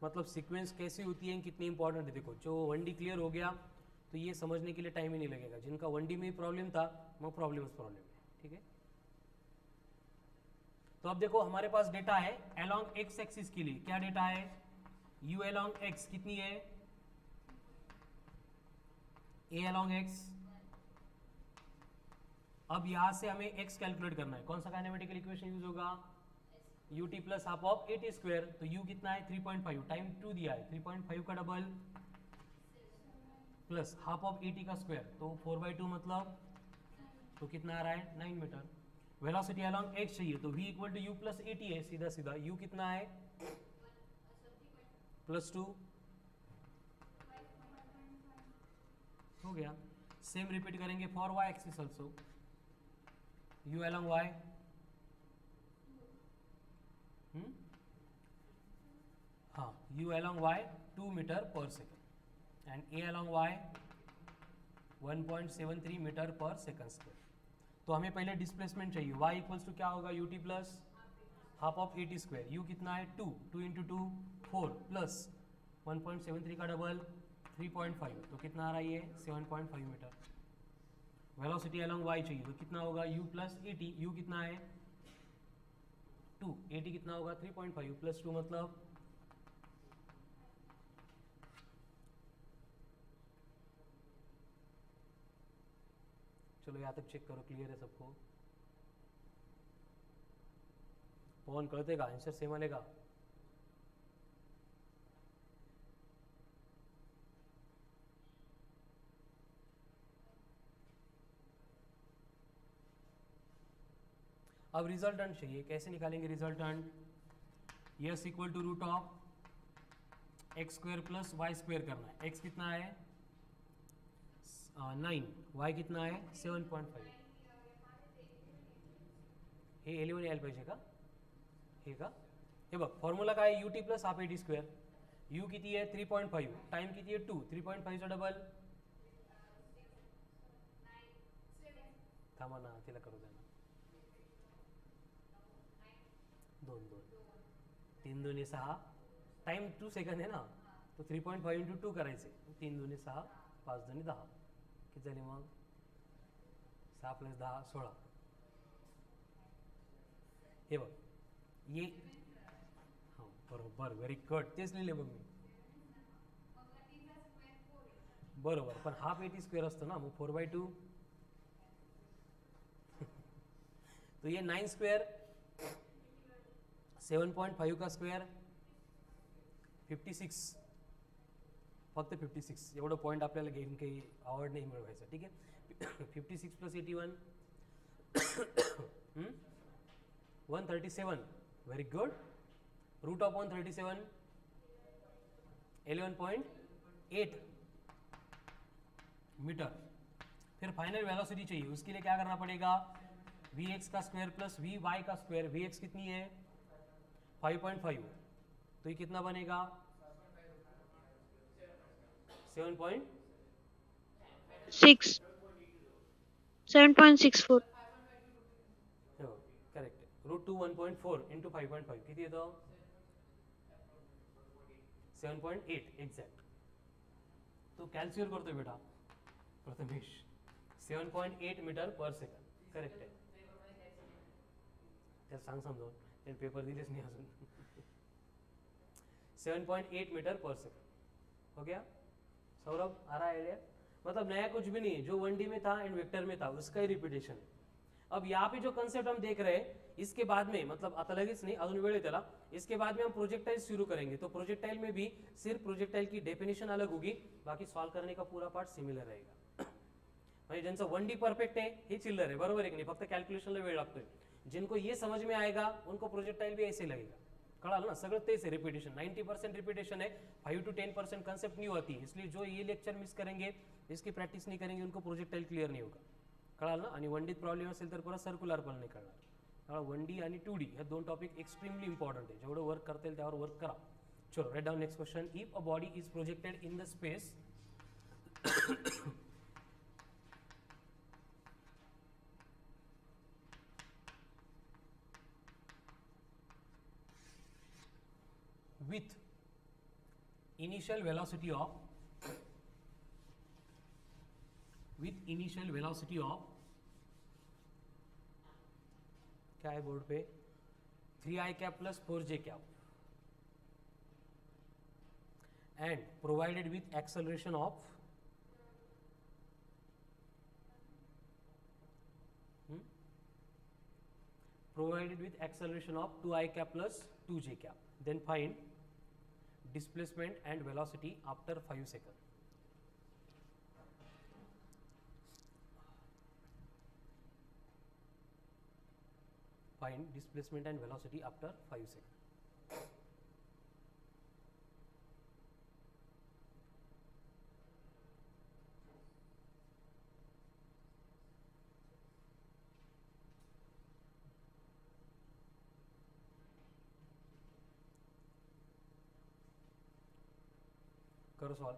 मतलब सीक्वेंस कैसी होती है, कितनी इंपॉर्टेंट है. देखो जो 1D क्लियर हो गया तो ये समझने के लिए टाइम ही नहीं लगेगा. जिनका 1D में ही प्रॉब्लम था वो प्रॉब्लम है. ठीक है. तो अब देखो हमारे पास डेटा है अलोंग एक्स एक्सिस के लिए. क्या डेटा है u अलोंग एक्स कितनी है a अलोंग एक्स. अब यहां से हमें x कैलकुलेट करना है. कौन सा काइनेमेटिकल इक्वेशन यूज होगा ut plus half of at square. तो u कितना है 3.5, टाइम 2 दिया है 3.5 का double plus half of at का स्क्वायर. तो 4/2 मतलब तो कितना आ रहा है 9 मीटर. वेलोसिटी अलोंग x चाहिए तो v equal to u plus at है. सीधा सीधा u कितना है +2 हो गया. सेम रिपीट करेंगे for y axis also. u along y हाँ u along y 2 metre per second and a along y 1.73 metre per second square. तो हमें पहले डिस्प्लेसमेंट चाहिए. y इक्वल्स टू क्या होगा ut plus half of at square. u कितना है 2 into 2 4 plus 1.73 का डबल 3.5, तो कितना आ रहा है ये 7.5 मीटर. वेलोसिटी अलोंग y चाहिए तो कितना होगा u प्लस at. u कितना है 2, at कितना होगा 3.5 प्लस 2 मतलब चलो यहाँ तक चेक करो क्लियर है सबको. पवन कळते का आन्सर सेम आले का? अब रिजल्टेंट चाहिए, कैसे निकालेंगे resultant? S equal to root of x square plus y square करना है। एक्स कितना है 9, वाई कितना है 7.5। हे एलिवन यायला पाहिजे का? हे का? हे बघ फॉर्म्युला काय आहे, UT plus half eighty square. You किती आहे 3.5, टाइम किती आहे 2, 3.5 चा डबल, थांबा ना तिला करू द्या ना, 2 2 3 2 6, टाइम 2 सेकंड आहे ना, तो 3.5 इंटू 2 करायचे, 3 2 6, 5 2 10, किती झाले मग 6 प्लस 10 16। हे बघ ये हां बरोबर, व्हेरी गुड, तेच लिहिले बघ मी बरोबर, पण हाफ एटी स्क्वेअर असतो ना, मग 4/2 तो ये 9 स्क्वेअर 7.5 का स्क्वेअर 56, फक्त 56 एवढं पॉईंट आपल्याला घेऊन काही आवड नाही मिळवायचं, ठीक आहे। 56 plus 81 137, very good. Root of 137 11.8 metre. फिर फाइनल वेलोसिटी चाहिए, उसके लिए क्या करना पड़ेगा, वी एक्स का स्क्वायर प्लस वी वाई का स्क्वायर। वी एक्स कितनी है 5.5, तो ये कितना बनेगा 6 7.64 करेक्ट है। रूट 2 1.4 इंटू 5.5 किती येतं 7.8 एक्झॅक्ट। तो कॅल्क्युलेट करतोय बेटा Prathamesh, 7.8 metre per second, correct आहे। त्याला सांग समजावून, त्याने पेपर दिलेच नाही अजून। 7.8 मीटर पर सेकंड हो गया सौरभ, आ रहा है? मतलब नया कुछ भी नहीं, जो 1D में था एंड वेक्टर में था उसका ही रिपीटेशन है। अब यहाँ पे जो कंसेप्ट हम देख रहे हैं, इसके बाद में मतलब आता लगेच नहीं, अजून वेळ आहे त्याला, इसके बाद में हम प्रोजेक्टाइल शुरू करेंगे। तो प्रोजेक्टाइल में भी सिर्फ प्रोजेक्टाइल की डेफिनेशन अलग होगी, बाकी सॉल्व करने का पूरा पार्ट सिमिलर रहेगा। म्हणजे ज्यांचं 1D परफेक्ट है हे चिल्लर है, बरोबर है कि नहीं, फक्त कॅल्क्युलेशनला वेळ लागतोय। जिनको ये समझ में आएगा उनको प्रोजेक्टाइल भी ऐसे लगेगा, कळाल ना, सगळं तेच है, रिपीटेशन 90% रिपीटेशन है, 5 to 10% कंसेप्ट न्यू आती है। इसलिए जो ये लेक्चर मिस करेंगे, इसकी प्रैक्टिस नहीं करेंगे, उनको प्रोजेक्टाइल क्लियर नहीं होगा, कळाल ना। आणि 1D प्रॉब्लेम असेल तर परत सर्क्युलर पण नाही कळणार। 1D आणि 2D हे दोन टॉपिक एक्स्ट्रीमली इंपॉर्टंट आहे, जेवढं वर्क करता येईल त्यावर वर्क करा। चलो write down next question, if a body is projected in the space with initial velocity of क्या है बोर्ड पे 3i cap plus 4j cap and provided with acceleration of provided with acceleration of 2i cap plus 2j cap, then find displacement and velocity after 5 seconds. Find displacement and velocity after 5 seconds. करो solve.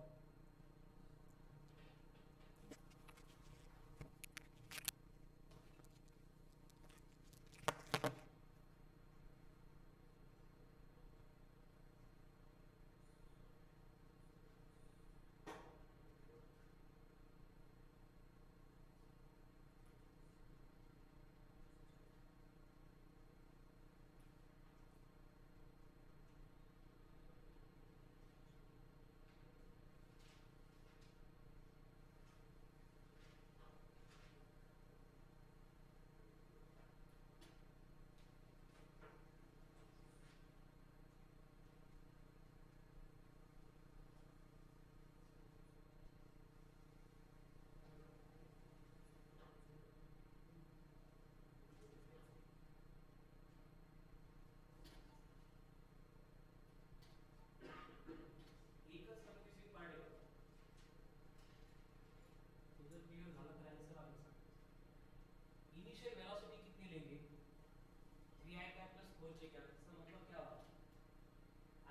Four जे cap, इसका मतलब क्या हुआ?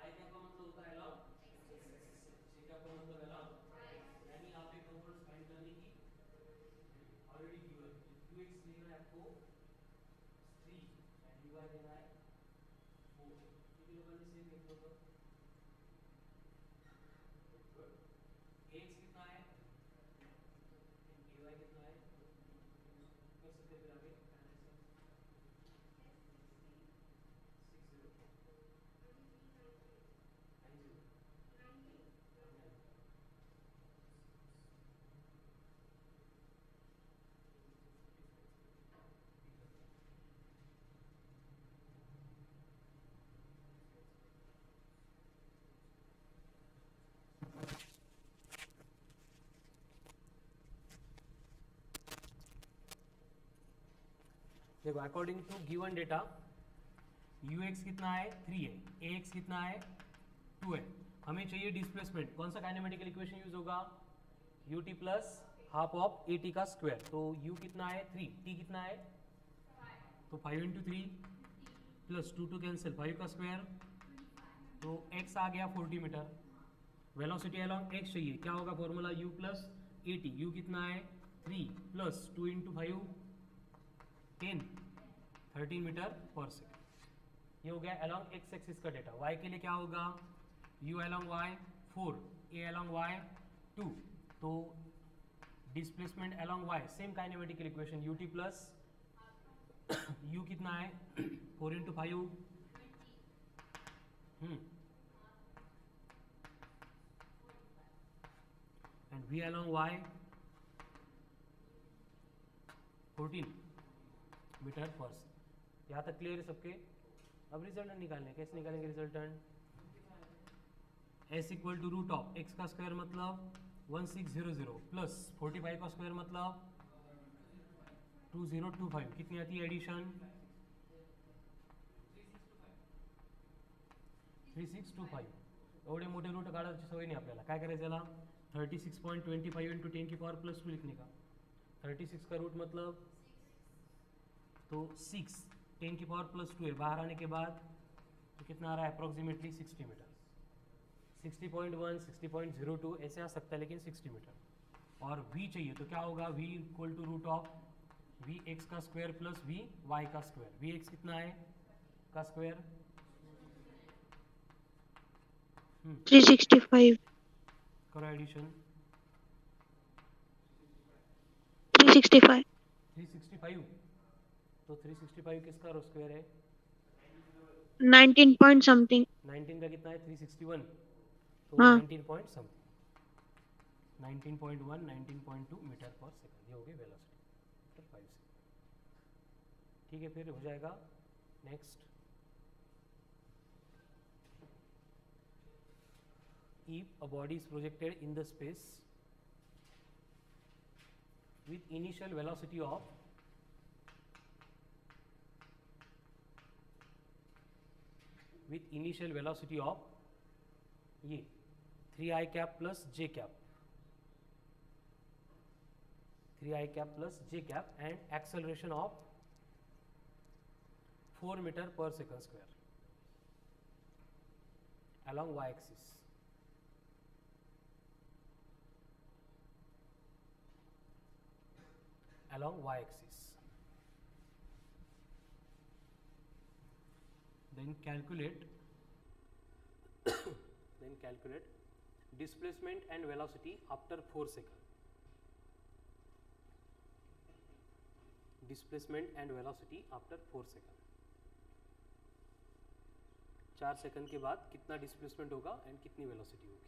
आई cap का मतलब होता है along, जे cap का मतलब अलॉन्ग, यानी आप एक कंपोनेंट फाइंड करने की ऑलरेडी गिवन है। यू एक्स लेना है आपको 3 एंड यू वाई लेना है 4। ठीक है, अपन ने सेम देखो तो गुड। ए एक्स कितना है एंड ए वाई कितना है, कर सकते हैं फिर आगे एनालिसिस। 60 90 देखो according to given data u x कितना है 3 है, ए एक्स कितना है 2 है, हमें चाहिए डिस्प्लेसमेंट। कौन सा काइनेमेटिकल इक्वेशन यूज होगा? You t plus half of A T का स्क्वायर। तो यू कितना है 3, टी कितना है, तो 5 इंटू 3 प्लस 2 कैंसिल 5 का स्क्वायर, तो x आ गया 40 मीटर। वेलोसिटी अलॉन्ग x चाहिए, क्या होगा formula u plus a t. U कितना है 3 plus 2 into 5 10 13 metre per second. ये हो गया अलॉन्ग एक्स एक्सिस का डेटा। y के लिए क्या होगा? u along y 4, a along y 2, तो displacement along y same kinematical equation u t plus u कितना है 4 into 5 and v along y 14 metre per second. यहाँ तक क्लियर है सबके? अब रिजल्टेंट निकालने, कैसे निकालेंगे resultant? s equal to root of x का स्क्वायर मतलब 1600 प्लस 45 का स्क्वायर मतलब 2025। कितनी आती है एडिशन? 3625। एवढे मोठे रूट काढायची सवय नाही आपल्याला. काय करायचं याला? 36.25 इंटू 10 की पावर प्लस 2 लिखने का. 36 का रूट मतलब तो 6 10 की पावर प्लस 2 है, बाहर आने के बाद तो कितना आ रहा है अप्रॉक्सीमेटली 60 मीटर. 60.1 60.02 ऐसे आ सकता है, लेकिन 60 मीटर. और v चाहिए तो क्या होगा? v equal to root of v x का स्क्वायर प्लस वी वाई का स्क्वायर. वी एक्स कितना है का स्क्वायर? 365. करो एडिशन. 365. 365. तो 365 किसका स्क्वायर है? 19 point something. 19 का कितना है? 361. तो हाँ 19 point something, 19.1 19.2 metre per second. ये हो गई वेलोसिटी 5 से. ठीक है, फिर हो जाएगा next. If a body is projected in the space with initial velocity of ये 3i cap plus j cap, 3i cap plus j cap and acceleration of 4 meter per second square along y axis. Along y axis. Then calculate displacement and velocity after 4 seconds. Displacement and velocity after 4 seconds. 4 second के बाद कितना displacement होगा and कितनी velocity होगी.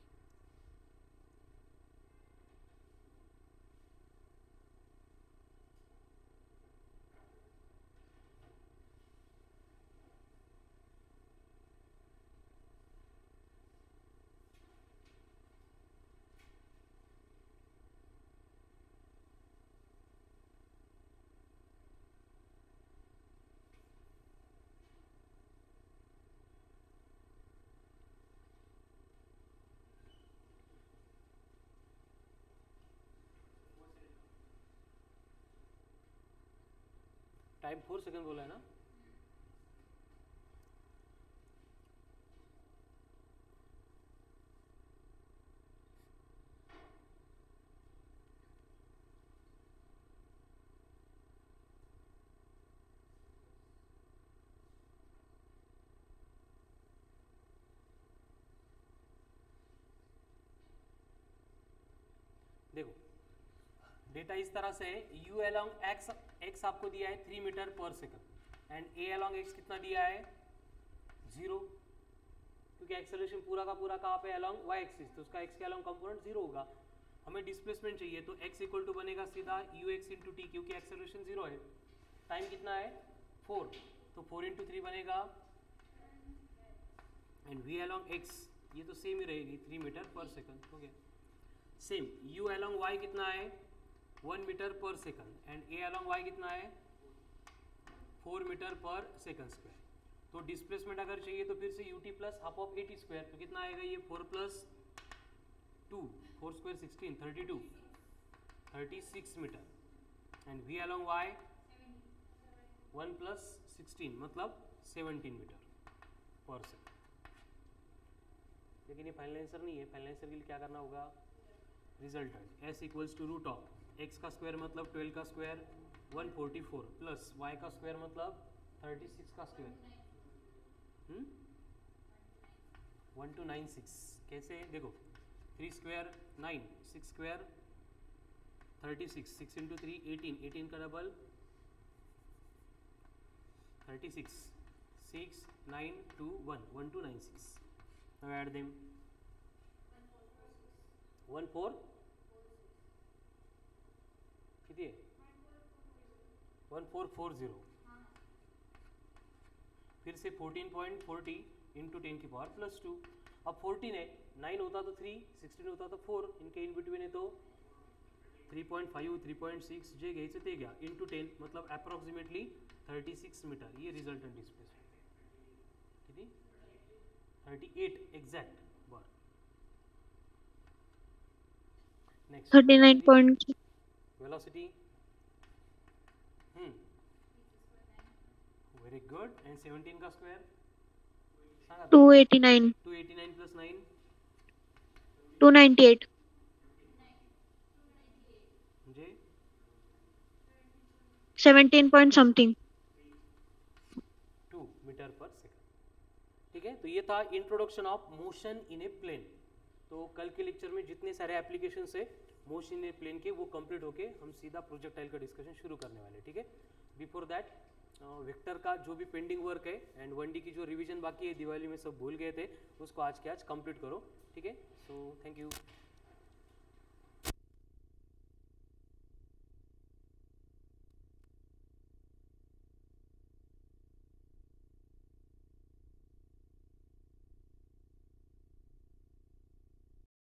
Time 4 second बोला है ना. Data इस तरह से है, u along x आपको दिया है 3 metre per second and a along x कितना दिया है 0, क्योंकि एक्सेलरेशन पूरा का पूरा कहाँ पे along y एक्सिस, तो उसका x के along कंपोनेंट 0 होगा। हमें डिस्प्लेसमेंट चाहिए तो x इक्वल टू बनेगा सीधा ux इंटू टी, क्योंकि एक्सेलरेशन 0 है। टाइम कितना है 4, तो 4 इंटू 3 बनेगा एंड v along x ये तो सेम ही रहेगी 3 मीटर पर सेकंड हो गया। सेम u along y कितना है 1 metre per second and a along y कितना है 4 मीटर पर सेकंड स्क्वायर। तो डिस्प्लेसमेंट अगर चाहिए तो फिर से ut plus half of 80 square, तो कितना आएगा ये 4 plus 2 4 square 16 32 36 metre and v along y 1 plus 16 मतलब 17 मीटर पर सेकंड। लेकिन ये फाइनल आंसर नहीं है, फाइनल आंसर के लिए क्या करना होगा resultant s equals to root of x का स्क्वायर मतलब 12 का स्क्वायर 144 प्लस y का स्क्वायर मतलब 36 का स्क्वायर 1296। कैसे देखो 3 स्क्वायर 9 6 स्क्वायर 36 6 इंटू 3 18 18 का डबल 36 6 9 2 1 1296। Now add them 14 कितनी है 1440, फिर से 14.40 इंटू 10 की पावर प्लस 2। अब 14 है, 9 होता तो 3 16 होता तो 4, इनके इन बिटवीन है तो 3.5 3.6 जे घ्यायचं ते घ्या इंटू 10 मतलब अप्रॉक्सिमेटली 36 मीटर। ये रिजल्टंट डिस्प्लेसमेंट किती 38 एक्झॅक्ट बर। Next 39.6 velocity very good and 17 का स्क्वायर 289 289 प्लस 9 298 म्हणजे 17 point something 2 metre per second. ठीक है, तो ये था introduction of motion in a plane. तो कल के लेक्चर में जितने सारे एप्लीकेशंस है मोशन इन ए प्लेन के वो कंप्लीट होके हम सीधा प्रोजेक्टाइल का डिस्कशन शुरू करने वाले। ठीक है, बिफोर दैट वेक्टर का जो भी पेंडिंग वर्क है एंड 1D की जो रिवीजन बाकी है दिवाली में सब भूल गए थे उसको आज के आज कंप्लीट करो। ठीक है, सो थैंक यू।